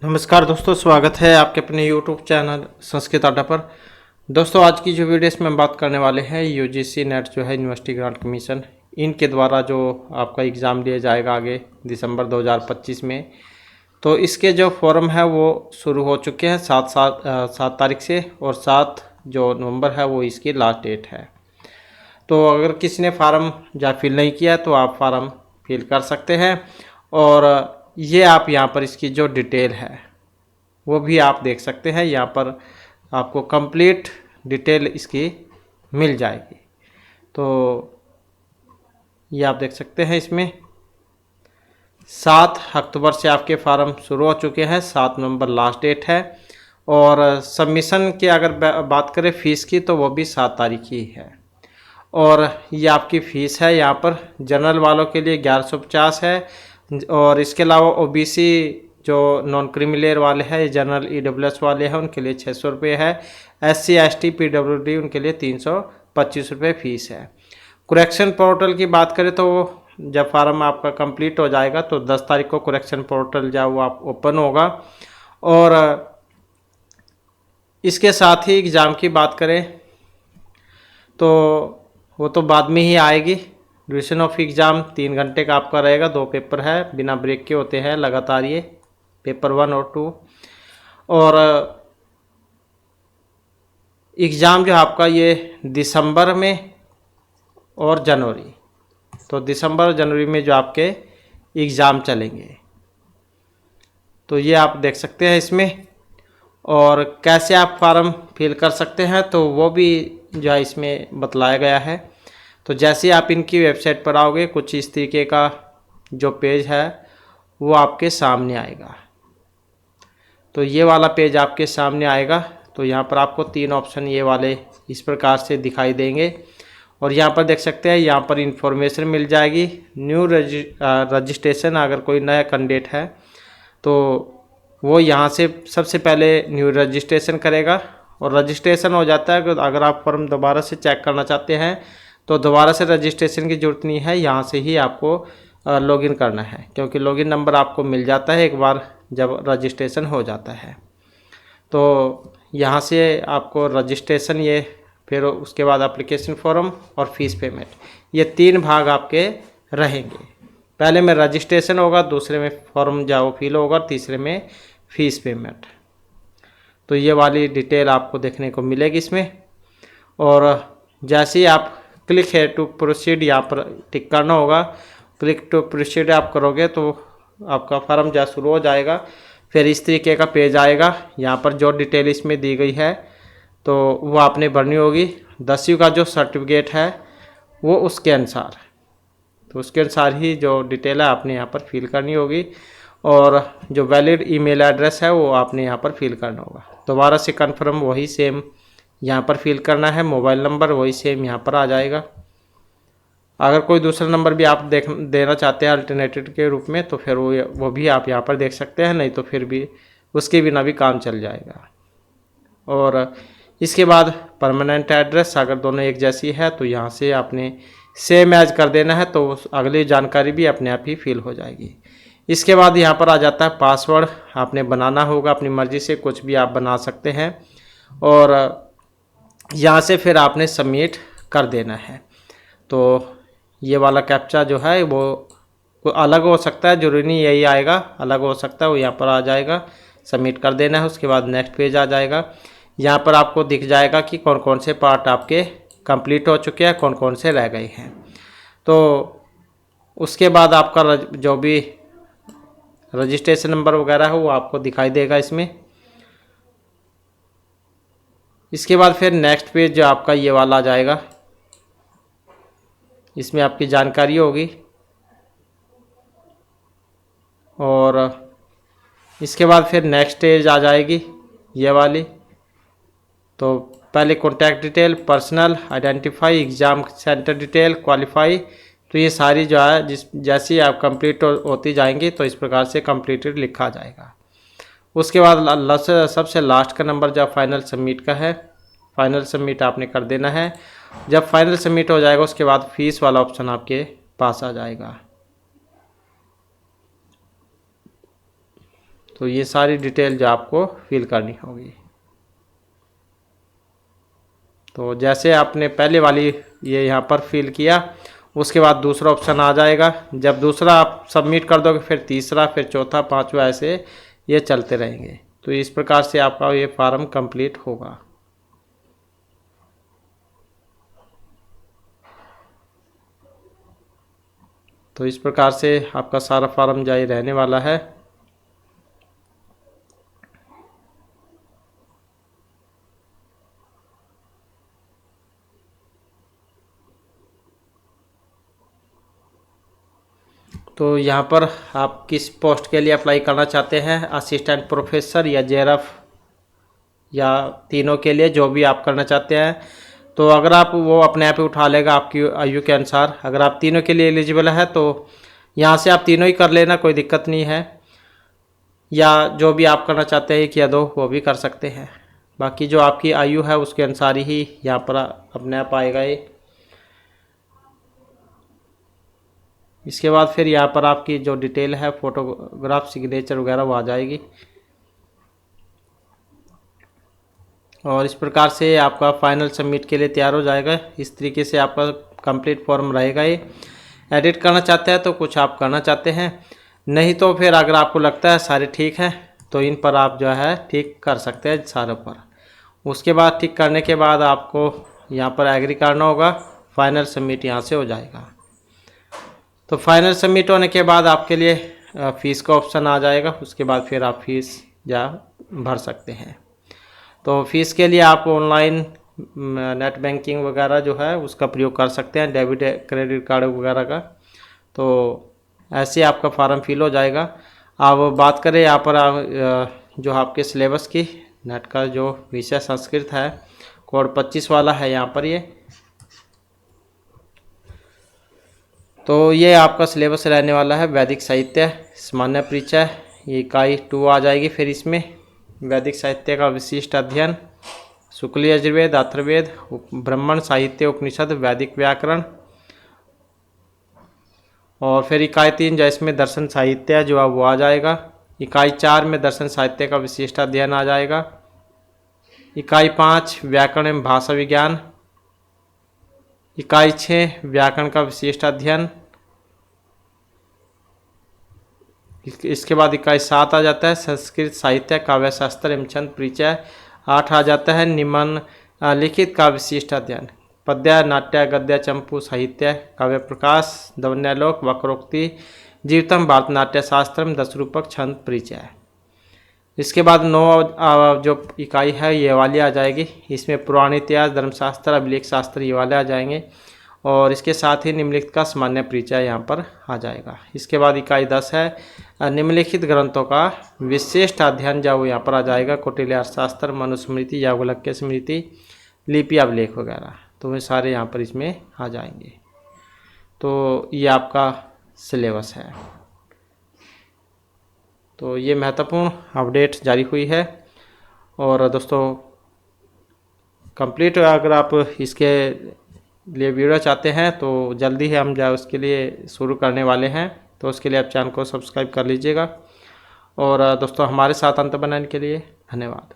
नमस्कार दोस्तों, स्वागत है आपके अपने YouTube चैनल संस्कृत अड्डा पर। दोस्तों, आज की जो वीडियो इसमें हम बात करने वाले हैं यूजीसी नेट जो है यूनिवर्सिटी ग्रांट कमीशन, इनके द्वारा जो आपका एग्ज़ाम लिया जाएगा आगे दिसंबर 2025 में। तो इसके जो फॉर्म है वो शुरू हो चुके हैं 7 तारीख से, और 7 जो नवंबर है वो इसकी लास्ट डेट है। तो अगर किसी ने फार्म या फिल नहीं किया तो आप फार्म फिल कर सकते हैं, और ये आप यहाँ पर इसकी जो डिटेल है वो भी आप देख सकते हैं। यहाँ पर आपको कंप्लीट डिटेल इसकी मिल जाएगी। तो ये आप देख सकते हैं, इसमें 7 अक्टूबर से आपके फार्म शुरू हो चुके हैं, 7 नवंबर लास्ट डेट है। और सबमिशन की अगर बात करें फ़ीस की तो वो भी 7 तारीख ही है। और ये आपकी फ़ीस है यहाँ पर जनरल वालों के लिए 1150 है, और इसके अलावा ओबीसी जो नॉन क्रीमी वाले हैं, जनरल ईडब्ल्यूएस वाले हैं, उनके लिए 600 रुपये है। एससी एसटी पीडब्ल्यूडी उनके लिए 325 रुपये फ़ीस है। करेक्शन पोर्टल की बात करें तो जब फार्म आपका कंप्लीट हो जाएगा तो 10 तारीख को करेक्शन पोर्टल जो वो आप ओपन होगा। और इसके साथ ही एग्ज़ाम की बात करें तो वो तो बाद में ही आएगी। ड्यूरेशन ऑफ एग्ज़ाम 3 घंटे का आपका रहेगा, 2 पेपर है, बिना ब्रेक के होते हैं लगातार, ये पेपर 1 और 2। और एग्ज़ाम जो आपका ये दिसंबर में और जनवरी, तो दिसंबर और जनवरी में जो आपके एग्ज़ाम चलेंगे, तो ये आप देख सकते हैं इसमें। और कैसे आप फार्म फिल कर सकते हैं तो वो भी जो है इसमें बतलाया गया है। तो जैसे आप इनकी वेबसाइट पर आओगे, कुछ इस तरीके का जो पेज है वो आपके सामने आएगा। तो ये वाला पेज आपके सामने आएगा। तो यहाँ पर आपको 3 ऑप्शन ये वाले इस प्रकार से दिखाई देंगे, और यहाँ पर देख सकते हैं, यहाँ पर इंफॉर्मेशन मिल जाएगी। न्यू रजिस्ट्रेशन, अगर कोई नया कैंडिडेट है तो वो यहाँ से सबसे पहले न्यू रजिस्ट्रेशन करेगा, और रजिस्ट्रेशन हो जाता है। अगर आप फॉर्म दोबारा से चेक करना चाहते हैं तो दोबारा से रजिस्ट्रेशन की ज़रूरत नहीं है, यहाँ से ही आपको लॉगिन करना है, क्योंकि लॉगिन नंबर आपको मिल जाता है एक बार जब रजिस्ट्रेशन हो जाता है। तो यहाँ से आपको रजिस्ट्रेशन, ये फिर उसके बाद एप्लीकेशन फॉर्म और फीस पेमेंट, ये 3 भाग आपके रहेंगे। पहले में रजिस्ट्रेशन होगा, दूसरे में फॉर्म जाओ फिल होगा, तीसरे में फ़ीस पेमेंट। तो ये वाली डिटेल आपको देखने को मिलेगी इसमें। और जैसे ही आप क्लिक है टू प्रोसीड यहाँ पर टिक करना होगा, क्लिक टू प्रोसीड आप करोगे तो आपका फार्म जा शुरू हो जाएगा। फिर इस तरीके का पेज आएगा, यहाँ पर जो डिटेल इसमें दी गई है तो वो आपने भरनी होगी। 10वीं का जो सर्टिफिकेट है वो उसके अनुसार, तो उसके अनुसार ही जो डिटेल है आपने यहाँ पर फिल करनी होगी। और जो वैलिड ईमेल एड्रेस है वो आपने यहाँ पर फिल करना होगा। दोबारा से कन्फर्म वही सेम यहाँ पर फिल करना है। मोबाइल नंबर वही सेम यहाँ पर आ जाएगा। अगर कोई दूसरा नंबर भी आप देना चाहते हैं अल्टरनेटिव के रूप में तो फिर वो भी आप यहाँ पर देख सकते हैं, नहीं तो फिर भी उसके बिना भी काम चल जाएगा। और इसके बाद परमानेंट एड्रेस, अगर दोनों एक जैसी है तो यहाँ से आपने सेम एज कर देना है, तो अगली जानकारी भी अपने आप ही फिल हो जाएगी। इसके बाद यहाँ पर आ जाता है पासवर्ड, आपने बनाना होगा अपनी मर्ज़ी से, कुछ भी आप बना सकते हैं। और यहाँ से फिर आपने सबमिट कर देना है। तो ये वाला कैप्चा जो है वो अलग हो सकता है, जरूरी नहीं यही आएगा, अलग हो सकता है, वो यहाँ पर आ जाएगा, सबमिट कर देना है। उसके बाद नेक्स्ट पेज आ जाएगा। यहाँ पर आपको दिख जाएगा कि कौन कौन से पार्ट आपके कंप्लीट हो चुके हैं, कौन कौन से रह गए हैं। तो उसके बाद आपका जो भी रजिस्ट्रेशन नंबर वगैरह है वो आपको दिखाई देगा इसमें। इसके बाद फिर नेक्स्ट पेज जो आपका ये वाला आ जाएगा, इसमें आपकी जानकारी होगी। और इसके बाद फिर नेक्स्ट स्टेज आ जाएगी ये वाली। तो पहले contact detail, personal identify, exam centre detail, qualify, तो ये सारी जो है जैसे ही आप कंप्लीट होती जाएंगी तो इस प्रकार से कंप्लीटेड लिखा जाएगा। उसके बाद सबसे लास्ट का नंबर जब फाइनल सबमिट का है, फाइनल सबमिट आपने कर देना है। जब फाइनल सबमिट हो जाएगा उसके बाद फीस वाला ऑप्शन आपके पास आ जाएगा। तो ये सारी डिटेल जो आपको फिल करनी होगी। तो जैसे आपने पहले वाली ये यहाँ पर फिल किया, उसके बाद दूसरा ऑप्शन आ जाएगा। जब दूसरा आप सबमिट कर दोगे फिर तीसरा, फिर चौथा, पांचवा, ऐसे ये चलते रहेंगे। तो इस प्रकार से आपका ये फॉर्म कंप्लीट होगा। तो इस प्रकार से आपका सारा फॉर्म जारी रहने वाला है। तो यहाँ पर आप किस पोस्ट के लिए अप्लाई करना चाहते हैं, असिस्टेंट प्रोफेसर या जेआरएफ, या तीनों के लिए, जो भी आप करना चाहते हैं। तो अगर आप वो अपने आप ही उठा लेगा आपकी आयु के अनुसार। अगर आप तीनों के लिए एलिजिबल है तो यहाँ से आप तीनों ही कर लेना, कोई दिक्कत नहीं है। या जो भी आप करना चाहते हैं, एक या दो, वो भी कर सकते हैं। बाकी जो आपकी आयु है उसके अनुसार ही यहाँ पर अपने आप आएगा ये। इसके बाद फिर यहाँ पर आपकी जो डिटेल है, फोटोग्राफ, सिग्नेचर वगैरह, वो आ जाएगी। और इस प्रकार से आपका फाइनल सबमिट के लिए तैयार हो जाएगा। इस तरीके से आपका कंप्लीट फॉर्म रहेगा ये। एडिट करना चाहते हैं तो कुछ आप करना चाहते हैं, नहीं तो फिर अगर आपको लगता है सारे ठीक हैं तो इन पर आप जो है ठीक कर सकते हैं सारों पर। उसके बाद ठीक करने के बाद आपको यहाँ पर एग्री करना होगा। फाइनल सबमिट यहाँ से हो जाएगा। तो फाइनल सबमिट होने के बाद आपके लिए फ़ीस का ऑप्शन आ जाएगा। उसके बाद फिर आप फीस जा भर सकते हैं। तो फीस के लिए आप ऑनलाइन नेट बैंकिंग वगैरह जो है उसका प्रयोग कर सकते हैं, डेबिट क्रेडिट कार्ड वगैरह का। तो ऐसे आपका फॉर्म फिल हो जाएगा। अब बात करें यहाँ पर जो आपके सिलेबस की, नेट का जो विषय संस्कृत है, कोड 25 वाला है यहाँ पर ये। तो ये आपका सिलेबस रहने वाला है। वैदिक साहित्य, सामान्य परिचय, ये इकाई 2 आ जाएगी। फिर इसमें वैदिक साहित्य का विशिष्ट अध्ययन, शुक्ल यजुर्वेद, अथर्ववेद, ब्राह्मण साहित्य, उपनिषद, वैदिक व्याकरण। और फिर इकाई 3 जो इसमें दर्शन साहित्य जो है वो आ जाएगा। इकाई 4 में दर्शन साहित्य का विशिष्ट अध्ययन आ जाएगा। इकाई 5 व्याकरण एवं भाषा विज्ञान। इकाई 6 व्याकरण का विशिष्ट अध्ययन। इसके बाद इकाई 7 आ जाता है संस्कृत साहित्य, काव्य शास्त्र एवं छंद परिचय। 8 आ जाता है निम्नलिखित का विशिष्ट अध्ययन, पद्य, नाट्य, गद्य, चंपू साहित्य, काव्य प्रकाश, दवन्यालोक, वक्रोक्ति, जीवितम भारतनाट्य शास्त्रम, 10 रूपक छंद परिचय। इसके बाद 9 जो इकाई है ये वाली आ जाएगी। इसमें पुराण इतिहास, धर्मशास्त्र, अभिलेख शास्त्र, ये वाले आ जाएंगे। और इसके साथ ही निम्नलिखित का सामान्य परिचय यहाँ पर आ जाएगा। इसके बाद इकाई 10 है निम्नलिखित ग्रंथों का विशिष्ट अध्ययन, जो यहाँ पर आ जाएगा। कौटिल्य अर्थशास्त्र, मनुस्मृति, याज्ञवल्क्य स्मृति, लिपि, अभिलेख वगैरह, तो वे सारे यहाँ पर इसमें आ जाएंगे। तो ये आपका सिलेबस है। तो ये महत्वपूर्ण अपडेट जारी हुई है। और दोस्तों कंप्लीट अगर आप इसके लिए वीडियो चाहते हैं तो जल्दी ही हम जो उसके लिए शुरू करने वाले हैं। तो उसके लिए आप चैनल को सब्सक्राइब कर लीजिएगा। और दोस्तों हमारे साथ अंत बनाने के लिए धन्यवाद।